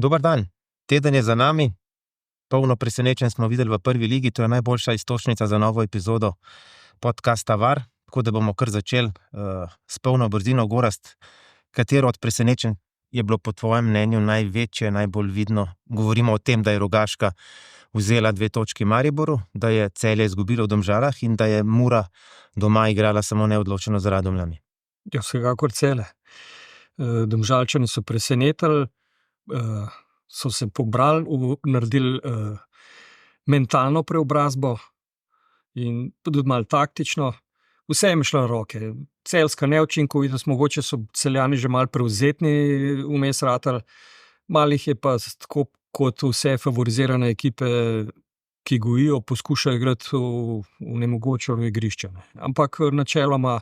Dober dan, teden je za nami, polno presenečenj smo videli v prvi ligi, to je najboljša iztočnica za novo epizodo podcasta VAR, tako da bomo kar začeli s polno brzino. Gorazd, katero od presenečenj je bilo po tvojem mnenju največje, najbolj vidno? Govorimo o tem, da je Rogaška vzela 2 točki Mariboru, da je Celje izgubilo v Domžalah in da je Mura doma igrala samo neodločeno z Radomljami. Ja, vsekakor Celje. Domžalčani so presenetili, so se pobrali, naredili mentalno preobrazbo in tudi malo taktično. Vse jim je šlo na roke. Celjska neučinkovitost, mogoče so Celjani že malo prevzetni vmes ratali, malih je pa tako kot vse favorizirane ekipe, ki gojijo, poskušajo igrati v nemogoče igrišče. Ampak načeloma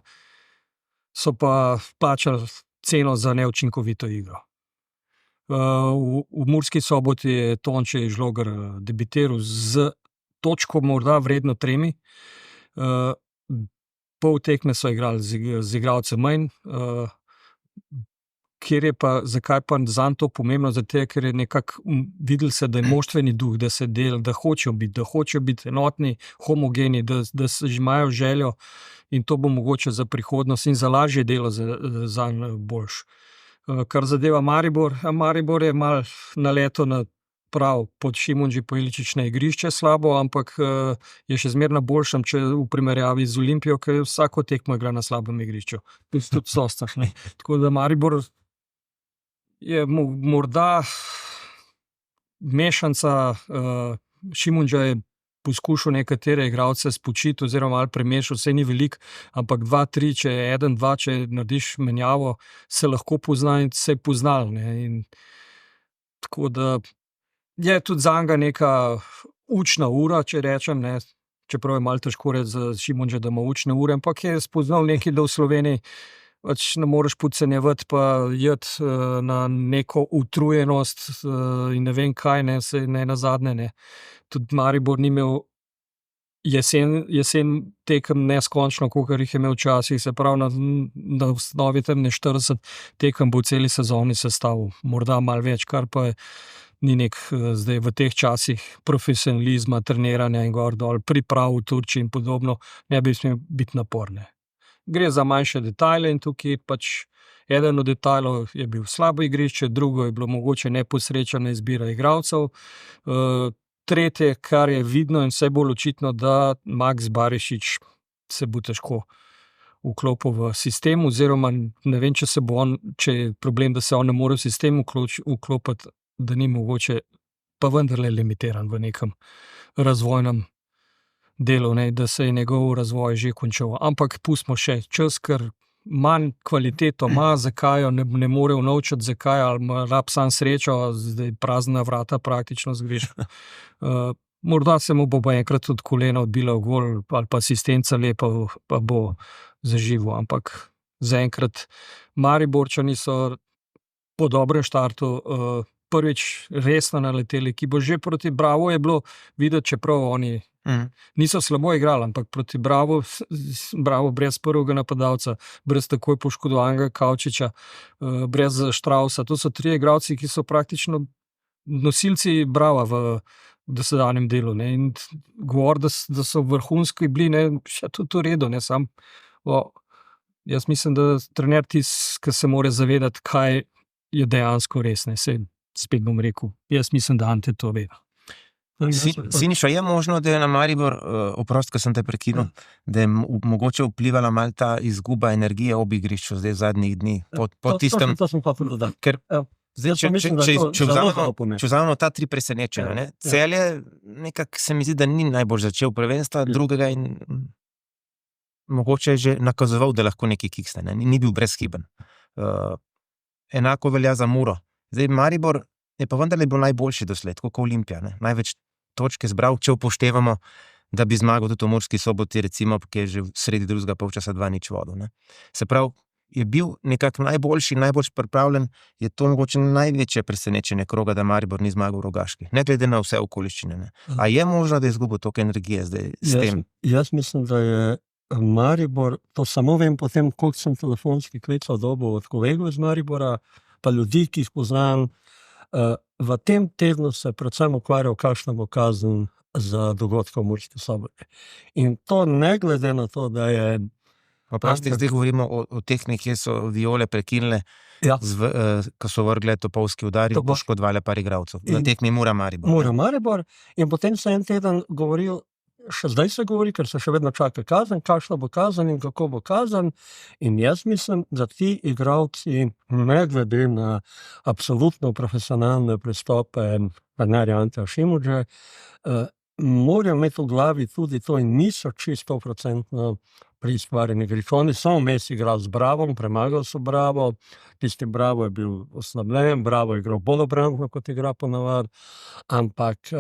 so pa plačali ceno za neučinkovito igro. V Murski Soboti je Tonči Žlogar debitiral z točko morda vredno 3. Pol tekme so igrali z igralcem manj, kjer je pa, zakaj pa zanj to pomembno, zato ker je nekako videlo se, da je moštveni duh, da se del, da hočejo biti enotni, homogeni, da se že imajo željo in to bo mogoče za prihodnost in za lažje delo zanj boljš. Kar zadeva Maribor, Maribor je malo naletel na prav pod Šimundži po Iličične igrišče slabo, ampak je še zmeraj na boljšem, če v primerjavi z Olimpijo, ker vsako tekmo igra na slabem igrišču. Tudi Sostah. Tako da Maribor je morda mešanca, Šimundža je poskušal nekatere igralce spočiti oziroma malo premešal, vse ni veliko, ampak 2-3, če je 1-2, če narediš menjavo, se lahko pozna in se je poznal. In tako da je tudi zanga neka učna ura, če rečem, ne, čeprav je malo težko reči za Šimundža, da ima učne ure, ampak je spoznal nekaj, da v Sloveniji pač ne moreš podcenjevati pa jeti na neko utrujenost in ne vem kaj, ne nazadnje, ne. Tudi Maribor ni imel jesen tekem neskončno, kakor jih je imel včasih, se pravi na osnovi tam 40 tekem bo v celi sezoni sestavil, morda malo več, kar pa ni zdaj v teh časih profesionalizma, treniranja in gor dol, priprav v Turčiji in podobno, ne bi smel biti naporne. Gre za manjše detajle in tukaj pač eden od detajlov je bil slabo igrišče, drugo je bilo mogoče neposrečena izbira igralcev, tretje, kar je vidno in vse bolj očitno, da Maks Barišić se bo težko vklopil v sistem, oziroma ne vem, če je problem, da se on ne more v sistem vklopiti, da ni mogoče, pa vendarle limitiran v nekem razvojnem delu, ne, da se je njegov razvoj že končal. Ampak pustimo še čas, ker manj kvaliteto ima, zakaj jo ne more unovčiti, zakaj, ali rab sam srečo, zdaj prazna vrata praktično zgreš. Morda se mu bo pa enkrat od kolena odbila v gol, ali pa asistenca lepa, pa bo zaživel, ampak zaenkrat Mariborčani so po dobrem štartu prvič resno naleteli, ki bo že proti Bravo je bilo videti, čeprav oni niso slabo igrali, ampak proti Bravo brez prvega napadalca, brez takoj poškodovanega Kavčiča, brez Štrausa, to so 3 igralci, ki so praktično nosilci Brava v dosedanjem delu, ne, in govor, da so vrhunski bili, ne, še tudi v redu, ne, sam, jaz mislim, da trener ki se mora zavedati, kaj je dejansko res, ne, spet bom rekel, jaz mislim, da Ante to ve. Siniša, je možno, da je na Maribor, oprosti, ko sem te prekinil, da je mogoče vplivala malo ta izguba energije ob igrišču zdaj v zadnjih dni, po tistem, ker če vzamemo ta 3 presenečenja, ne, Celje nekako se mi zdi, da ni najbolj začel prvenstva, drugega in mogoče je že nakazoval, da lahko nekaj kiksne, ne, ni bil brezhiben. Enako velja za Muro. Zdaj Maribor je pa vendarle bil najboljši doslej, kot Olimpija, ne? Največ točke zbral, če upoštevamo, da bi zmagal tudi v Murski Soboti, recimo, ki je že v sredi drugega polčasa 2-0 vodil, ne? Se pravi, je bil nekako najboljši, najbolj pripravljen, je to mogoče največje presenečenje kroga, da Maribor ni zmagal v Rogaški, ne glede na vse okoliščine, ne? A je možno, da je izgubil toliko energije zdaj s tem? Jaz mislim, da je Maribor, to samo vem potem, koliko sem telefonski klical dobil od kolegov iz Maribora, pa ljudi, ki jih poznam, V tem tednu se predvsem ukvarjal, kakšna bo kazen za dogodke v Murski Soboti. In to ne glede na to, da je... Prosti, zdaj govorimo o tehnik, kjer so Viole prekinile, Ja. ko so vrgle topovski udari in poškodovale par igralcev. Na tekmi Mura-Maribor. Mura-Maribor. In potem se en teden govoril, še zdaj se govori, ker se še vedno čaka kazen, kakšna bo kazen in kako bo kazen. In jaz mislim, da ti igralci, ne glede na absolutno profesionalne pristope trenerja Anteja Šimundže, morajo imeti v glavi tudi to in niso čisto 100% pri ustvarjanju igrišč. Oni so vmes igrali z Bravom, premagali so Bravo, tisti Bravo je bil oslabljen, Bravo je igral bolj obrambno, kot igra ponavadi, ampak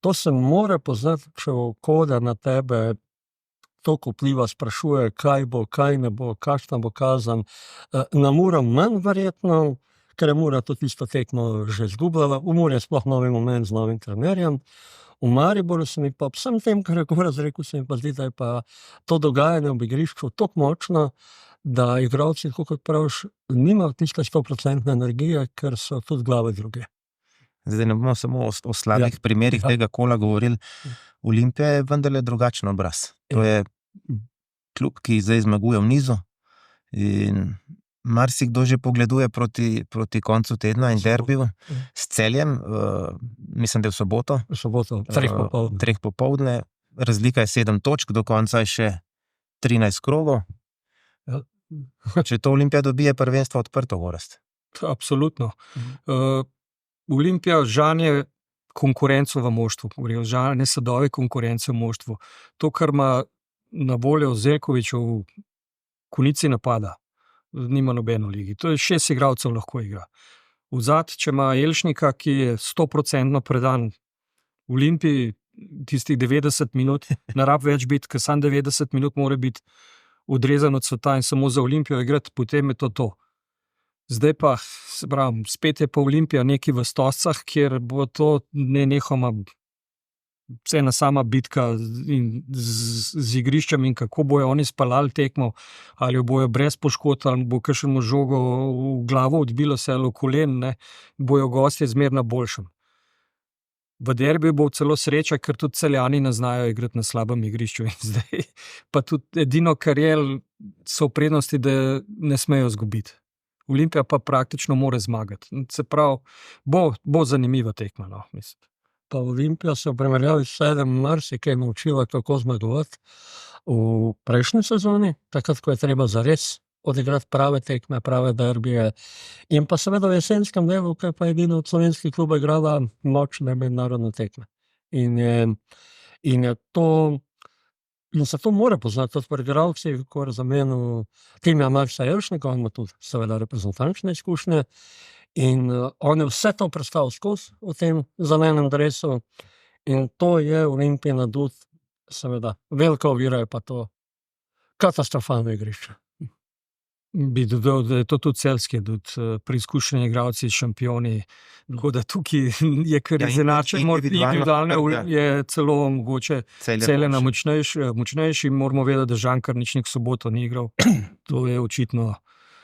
to se mora poznati, če okolje na tebe toliko vpliva, sprašuje, kaj bo, kaj ne bo, kakšna bo kazen. Na Muro manj verjetno, ker je Mura to tisto tekmo že izgubljala, v Muri je sploh novi moment z novim trenerjem. V Mariboru se mi pa vsem tem, kar je Goraz rekel, se mi pa zdi, da je pa to dogajanje v igrišču tako močno, da igralci, kot praviš, nimajo tiste 100% energije, ker so tudi glave druge. Zdaj ne bomo samo o slabih primerih tega kola govorili. Olimpija je vendarle drugačen obraz. To je klub, ki zdaj zmaguje v nizu in marsikdo že pogleduje proti koncu tedna in derbiju s Celjem, mislim, da je v soboto. V soboto, 3 popoldne. Razlika je 7 točk, do konca je še 13 krogov. Če to Olimpija dobi, je prvenstvo odprto, Gorazd. Absolutno. Olimpija žanje konkurenco v moštvu, žanje sadove konkurence v moštvu. To, kar ima na voljo Zeljković v konici napada, nima nobeno ligi. To je 6 igralcev lahko igra. Vzad, če ima Elšnika, ki je 100% predan Olimpiji, tistih 90 minut, ne rab več biti, ker sam 90 minut mora biti odrezan od sveta in samo za Olimpijo igrati, potem je to. Zdaj pa, se pravim, spet je pa Olimpija neki v Stoscah, kjer bo to nenehoma ena sama bitka z igriščem in kako bojo oni spalali tekmo, ali jo bojo brez poškodb, ali bo kakšno žogo v glavo odbilo se ali v kolen, ne, bojo gostje zmer na boljšem. V derbiju bo celo sreča, ker tudi Celjani ne znajo igrati na slabem igrišču in zdaj pa tudi edino, kar je, so v prednosti, da ne smejo zgubiti. Olimpija pa praktično mora zmagati. Se pravi, bo zanimiva tekma, no, mislim. Pa Olimpija se v primerjavi s Celjem marsikaj naučila, kako zmagovati v prejšnji sezoni, takrat, ko je treba zares odigrati prave tekme, prave derbije. In pa seveda v jesenskem delu, ko je pa edino od slovenskih klubov igrala močne mednarodne tekme. In je to... In se to mora poznati tudi pri igralcih, ko je zamenil Timija Marsa Elšnika, on ima tudi seveda reprezentančne izkušnje. In on je vse to predstavil skozi v tem zelenem dresu in to je Olimpijin adut, seveda. Velika ovira je pa to katastrofalno igrišče. Bi dodal, da je to tudi celjski adut, preizkušeni igralci, šampioni, tako da tukaj je kar izenačeno, individualno je celo mogoče Celje močnejši, moramo vedeti, da Žan Karničnik soboto ni igral, to je očitno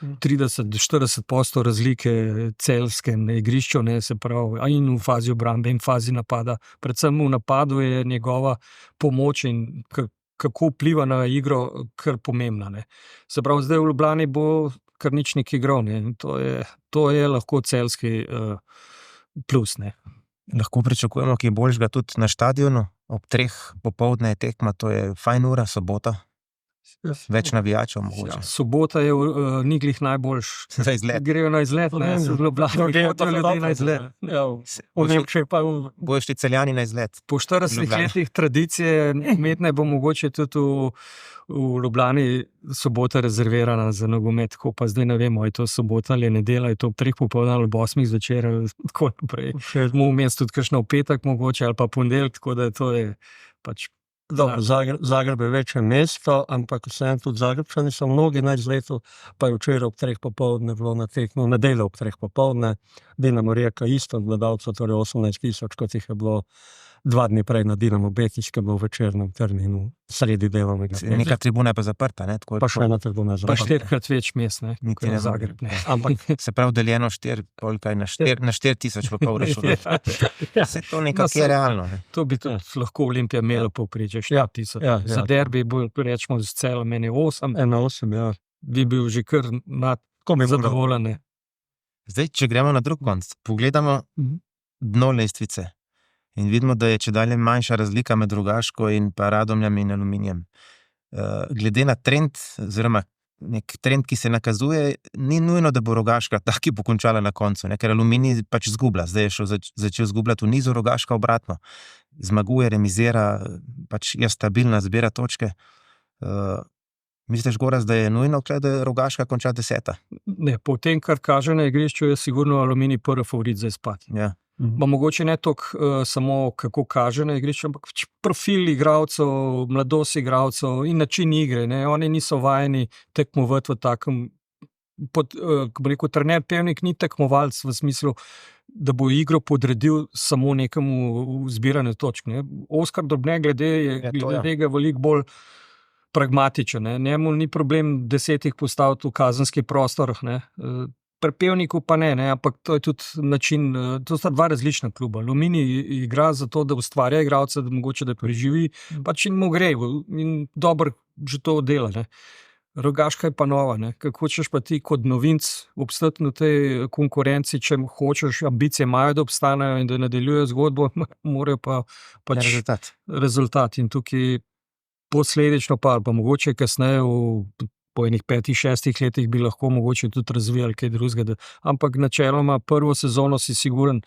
30-40% razlike celjske na igrišču, ne, se pravi, in v fazi obrambe in fazi napada. Predvsem v napadu je njegova pomoč in kako vpliva na igro, kar pomembna. Ne. Se pravi, zdaj v Ljubljani bo Karničnik igral, ne. To je lahko celjski plus. Ne. Lahko pričakujemo, ki je boljšega tudi na štadionu, ob 3 popoldne je tekma, to je fajn ura, sobota. Več navijačev mogoče. Ja, sobota je ni glih najboljš. Za izlet. Grejo na izlet, ne, v Ljubljani, ljudi na izlet. Bojo šli Celjani na izlet. Po 40 letih tradicije metne bo mogoče tudi v Ljubljani sobota rezervirana za nogomet, ko pa zdaj ne vemo, je to sobota ali nedelja, je to ob 3 popoldne ali ob 8 zvečer, tako naprej. Mu vmes tudi kakšno v petek mogoče ali pa ponedeljek, tako da to je pač. Dobro, Zagreb je večje mesto, ampak vseeno tudi Zagrebčani so mnogi na izletu, pa je včeraj ob 3 popoldne bilo na tekmo, nedeljo ob 3 popoldne, Dinamo Rijeka isto gledalcev, torej 18 000, kot jih je bilo 2 dni prej na Dinamo Betis, ki bo v večernem terminu sredi delovnega dneva. Neka tribuna je pa zaprta, ne? Tako, Pa še ena tribuna Pa zaprta. 4-krat več mest, ne? Niti kot ne Zagreb. Ne. Ampak se pravi deljeno 4, koliko je na 4,000 pa pol rešil. Vse to nekako je realno. Ne? To bi tudi lahko Olimpija imela povprečje 4,000. Ja, Za derbi bo, rečemo, z celom meni 8, 1,8, ja. bi bil že kar zadovoljen. Ne. Zdaj, če gremo na drug konc, pogledamo dno lestvice in vidimo, da je čedalje manjša razlika med Rogaško in pa Radomljami in Aluminijem. Glede na trend, oziroma nek trend, ki se nakazuje, ni nujno, da bo Rogaška ta, ki bo končala na koncu, ne? Ker Aluminij pač zgublja. Zdaj je šel začel zgubljati v nizu, Rogaška obratno. Zmaguje, remizira, pač je stabilna, zbira točke. Misliš, Gorazd, da je nujno, da Rogaška konča 10? Ne, po tem, kar kaže na igrišču, je sigurno Aluminij prvi favorit za izpad. Ja. Pa mogoče ne toliko samo, kako kaže na igrišču, ampak profil igralcev, mladost igralcev in način igre. Ne? Oni niso vajeni tekmovati v takem, kako rekel, trener Pevnik ni tekmovalc v smislu, da bo igro podredil samo nekemu zbiranju točk. Ne? Oskar Drobne glede tega veliko bolj pragmatičen. Ne? Njemu ni problem 10 postaviti v kazenski prostor, ne? Pri Pevniku pa ne, ampak to je tudi način, to sta 2 različna kluba. Aluminij igra za to, da ustvarja igralce, da mogoče da preživi, pač in mu gre in dobro že to dela. Ne? Rogaška je pa nova, ne? Kako hočeš pa ti kot novinc obstati v tej konkurenci, če hočeš, ambicije imajo, da obstanejo in da nadaljujejo zgodbo, morajo pa pač rezultat. In tukaj posledično pa mogoče kasneje po enih 5-6 letih bi lahko mogoče tudi razvijali kaj drugega. Ampak načeloma prvo sezono si siguren,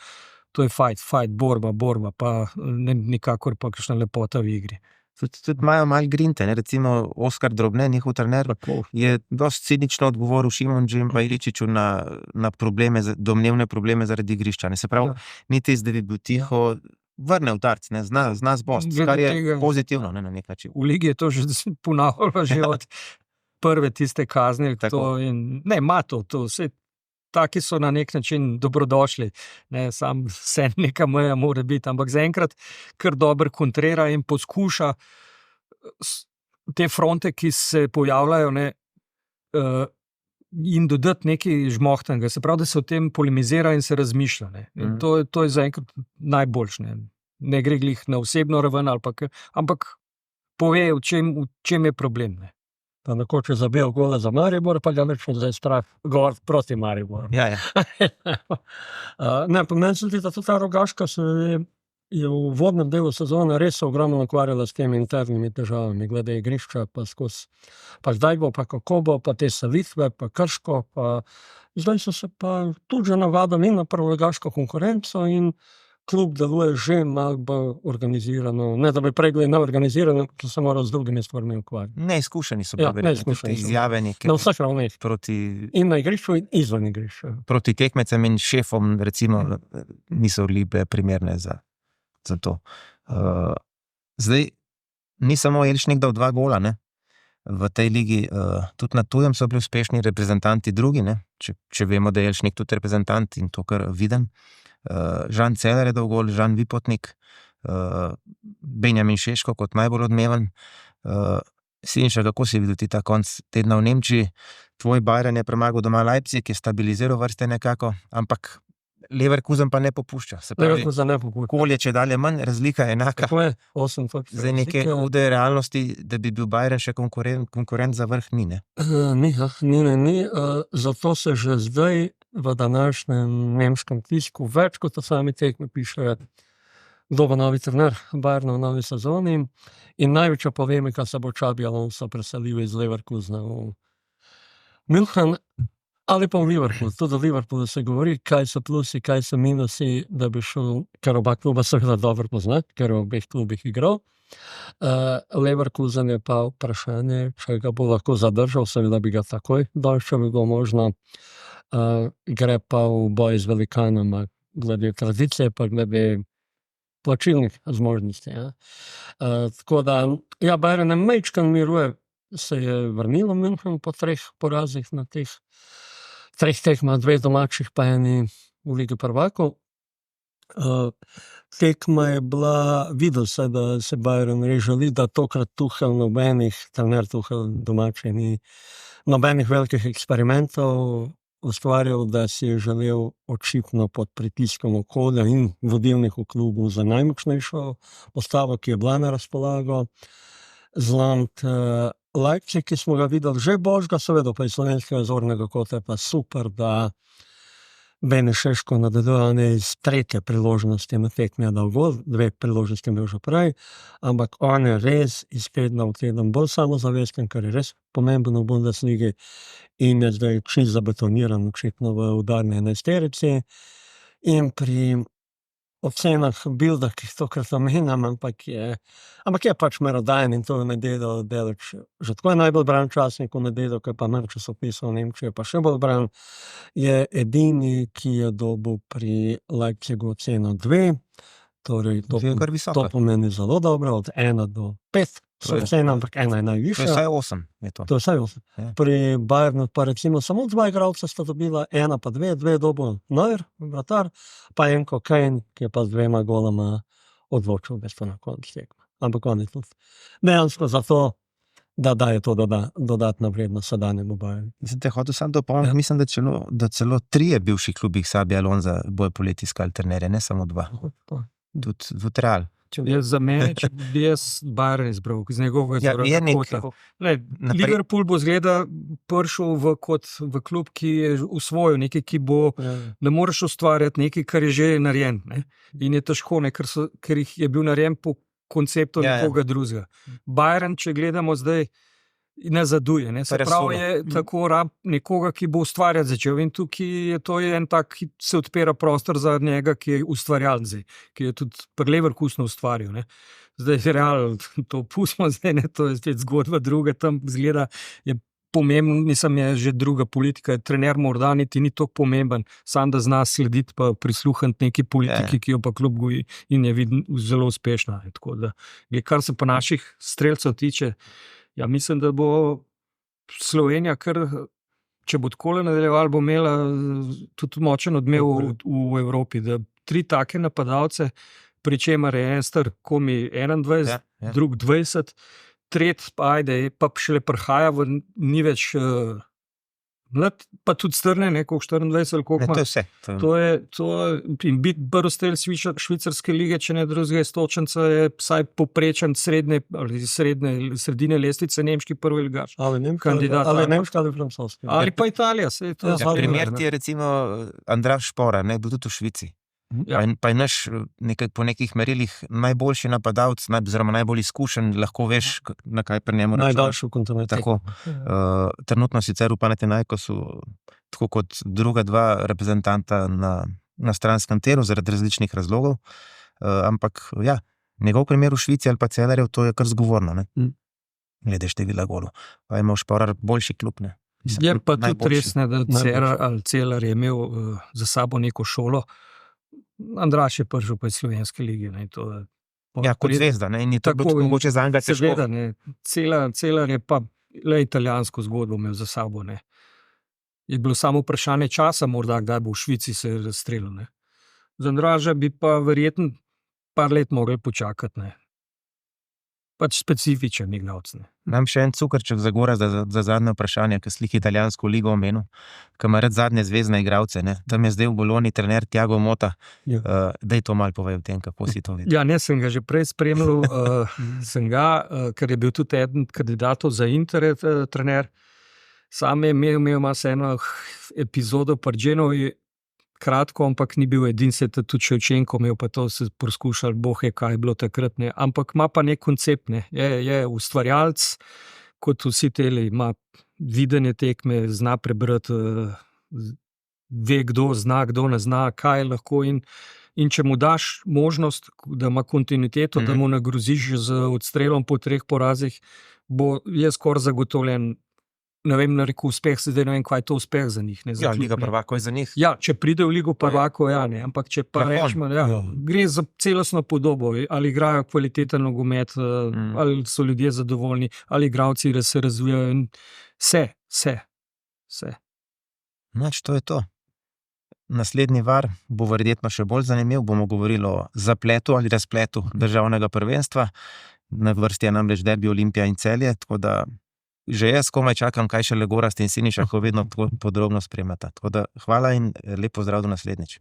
to je fight, borba, pa nikakor pa kakšna lepota v igri. Tudi imajo malo grinte, ne? Recimo Oskar Drobne, njihov trener, je dosti cinično odgovoril Šimunži in pa Iličiću na probleme, domnevne probleme zaradi igrišča. Ne? Se pravi, niti zdaj bi bil tiho, vrne udarc, ne? Zna zbost, kar je pozitivno, ne? Na nek način. V ligi je to že ponavljalo že od prve tiste kazni. Ne, ima to vse. Taki so na nek način dobrodošli. Ne, sam vse neka meja mora biti, ampak zaenkrat kar dobro kontrira in poskuša te fronte, ki se pojavljajo, ne, in dodati nekaj žmohtenega. Se pravi, da se o tem polemizira in se razmišlja. Ne. In to je zaenkrat najboljše. Ne gre glih na osebno raven, ampak pove, v čem je problem. Ne. Pa nekoč je zabil gola za Maribor, pa ga več zdaj strah govor proti Mariboru. Ja. Ne, pa meni se zdi, da ta Rogaška se je v vodnem delu sezone res ogromno ukvarjala s temi internimi težavami, glede igrišča, pa skozi, pa zdaj bo, pa kako bo, pa te savitve, pa Krško, pa zdaj so se pa tudi že navadili na prvo Rogaško konkurenco in klub deluje že malo bolj organizirano, ne da bi prej bili neorganizirani, to se mora z drugimi stvarmi ukvarjati. Neizkušeni so bili, izjave neke. Na vseh ravneh. In na igrišču in izven igrišča. Proti tekmecem in šefom, recimo, niso bile primerne za to. Zdaj, ni samo Elšnik dal 2 gola, ne? V tej ligi, tudi na tujem so bili uspešni reprezentanti drugi, ne? Če vemo, da je Elšnik tudi reprezentant in to kar viden. Žan Celer je dal gol, Žan Vipotnik, Benjamin Šeško kot najbolj odmeven. Sinša, kako si videl ti ta konc tedna v Nemčiji? Tvoj Bayern je premagal doma Leipzig, je stabiliziral vrste nekako, ampak Leverkusen pa ne popušča. Se pravi, kol je čedalje manj, razlika je enaka. Tako je, 8 točk. Zdaj neke hude realnosti, da bi bil Bayern še konkurent za vrh, ni, ne? Ni. Zato se že zdaj v današnjem nemškem tisku več kot o sami tekmi piše, kdo bo novi trener Bayerna v novi sezoni in največja polemika se bo Xabi Alonso preselil iz Leverkusena v München ali pa v Liverpool. Tudi v Liverpoolu se govori, kaj so plusi, kaj so minusi, da bi šel, ker oba kluba seveda dobro pozna, ker v obeh klubih igral. Leverkusen je pa vprašanje, če ga bo lahko zadržal, seveda bi ga takoj dal, če bi bilo možno. Gre pa v boj z velikanoma, glede tradicije, pa glede plačilnih zmožnosti. Ja. Tako da, ja, Bayern majčkan miruje, se je vrnilo München po 3 porazih na teh 3 tekmah, 2 domačih, pa eni v Ligi prvakov. Tekma je bila, videl se, da se Bayern res želi, da tokrat Tuchel trener Tuchel domači ni nobenih velikih eksperimentov ustvarjal, da si je želel očitno pod pritiskom okolja in vodilnih v klubu za najmočnejšo postavo, ki je bila na razpolago. Zlant Leipzig, ki smo ga videli že božga, seveda pa iz slovenskega zornega kota je pa super, da Bene Šeško nadaljuje iz tretje priložnosti na tekmi je dal gol, 2 priložnosti imel že prej, ampak on je res iz tedna v teden bolj samozavesten, kar je res pomembno v Bundesligi in je zdaj čisto zabetoniran očitno v udarni enajsterici. In pri ocenah Bilda, ki jih tokrat omenjam, ampak je pač merodajen in to je v nedeljo deleč. Že tako je najbolj bran časnik v nedeljo, ki pa manj časopisov v Nemčiji, pa še bolj bran, je edini, ki je dobil pri Leipzigu oceno 2, torej to pomeni zelo dobro, od 1 do 5 so ocene, ampak 1 je najvišja. To je vsaj 8. To je vsaj 8. Ja. Pri Bayernu pa recimo samo 2 igralca sta dobila, 1 pa 2, 2 je dobil Neuer, vratar, pa Enko Kane, ki je pa z 2 goloma odločil v bistvu na koncu tekme. Ampak on je tudi dejansko zato, da daje to dodatna vrednost sedanjemu Bayernu. Hotel sem dopolniti, mislim, da celo 3 bivših klubih Xabi Alonso bojo poleti iskali trenerje, ne samo 2. Tudi Real. Za mene, če bi jaz Bayern izbral, iz njegovega izbora. Liverpool bo zgleda prišel v klub, ki je usvojil nekaj, ki bo, ne moreš ustvarjati nekaj, kar je že narejen. Ne? In je težko, ker je bil narejen po konceptu nekoga drugega. Bayern, če gledamo zdaj, ne zaduje. Ne? Se pravi, je tako nekoga, ki bo ustvarjati začel. In tukaj je en tak, ki se odpira prostor za njega, ki je ustvarjalc zdaj, ki je tudi pri Leverkusenu ustvaril. Ne? Zdaj je real, to pustimo zdaj, ne? To je spet zgodba druga, tam zgleda, je pomemben, je že druga politika, trener morda niti ni tako pomemben, sam da zna slediti pa prisluhniti neki politiki, ki jo pa klub goji in je zelo uspešna. Tako da, kar se pa naših strelcev tiče, ja, mislim, da bo Slovenija, če bo takole nadaljevala, bo imela tudi močen odmev v Evropi. Da 3 take napadalce, pri čemer je en star komi 21, drug 20, tretji pa pa šele prihaja, ni več mlad, pa tudi strne, koliko 24 ali koliko. To je vse. In biti brostel švicarske lige, če ne drugega istočenca, je vsaj poprečen sredine lestvice nemški prvi ligaš. Ali nemška ali francoska. Ali pa Italija. Primer ti je recimo Andraž Špora, bil tudi v Švici. Pa je naš po nekih merilih najboljši napadalec, oziroma najbolj izkušen, lahko veš, na kaj pri njemu računaš. Najdaljši v kontinuiteti. Trenutno sicer v Panathinaikosu, tako kot druga 2 reprezentanta na stranskem teru zaradi različnih razlogov, ampak njegov primer v Švici ali pa Celarjev, to je kar zgovorno, glede števila golov. Pa je imel Šporar boljši klub, ne. Je pa tudi res, da Celar je imel za sabo neko šolo. Andraž je prišel pa iz slovenske lige. Kot zvezda, in je to bilo mogoče za njega težko. Celar je pa le italijansko zgodbo imel za sabo. Ne. Je bilo samo vprašanje časa, morda kdaj bo v Švici se razstrelil. Za Andraža bi pa verjetno par let mogli počakati. Ne. Pač specifičen igralec. Imam še en cukrček za Gora za zadnje vprašanje, ki slih italijansko ligo omenil, ki ima rad zadnje zvezne igralce. Tam je zdaj v Bologni trener Thiago Motta. Daj to malo povej o tem, kako si to videl. Ja, ne, sem ga že prej spremljal, ker je bil tudi eden kandidatov za Inter trener. Sam je imel se eno epizodo pri Genovi, kratko, ampak ni bil edin, se tudi Ševčenko imel, pa to se poskušal, bohe, kaj je bilo takrat, ne. Ampak ima pa nek koncept, ne. Je ustvarjalec, kot vsi teli, ima videnje tekme, zna prebrati, ve, kdo zna, kdo ne zna, kaj lahko in če mu daš možnost, da ima kontinuiteto, da mu nagroziš z odstrelom po 3 porazih, je skoraj zagotovljen. Ne vem, rekel uspeh, zdaj ne vem, kaj je to uspeh za njih. Liga prvakov je za njih. Ja, če pride v Ligo prvakov, ne, ampak če pa rečemo, gre za celostno podobo, ali igrajo kvaliteten nogomet, ali so ljudje zadovoljni, ali igralci se razvijajo, vse. To je to. naslednji var bo verjetno še bolj zanimiv. Bomo govorili o zapletu ali razpletu državnega prvenstva. Na vrsti je namreč derbi Olimpija in Celje, tako da že jaz komaj čakam, kaj šele Gorazd in Siniša, ko vedno tako podrobno spremljata. Tako da hvala in lep pozdrav do naslednjič.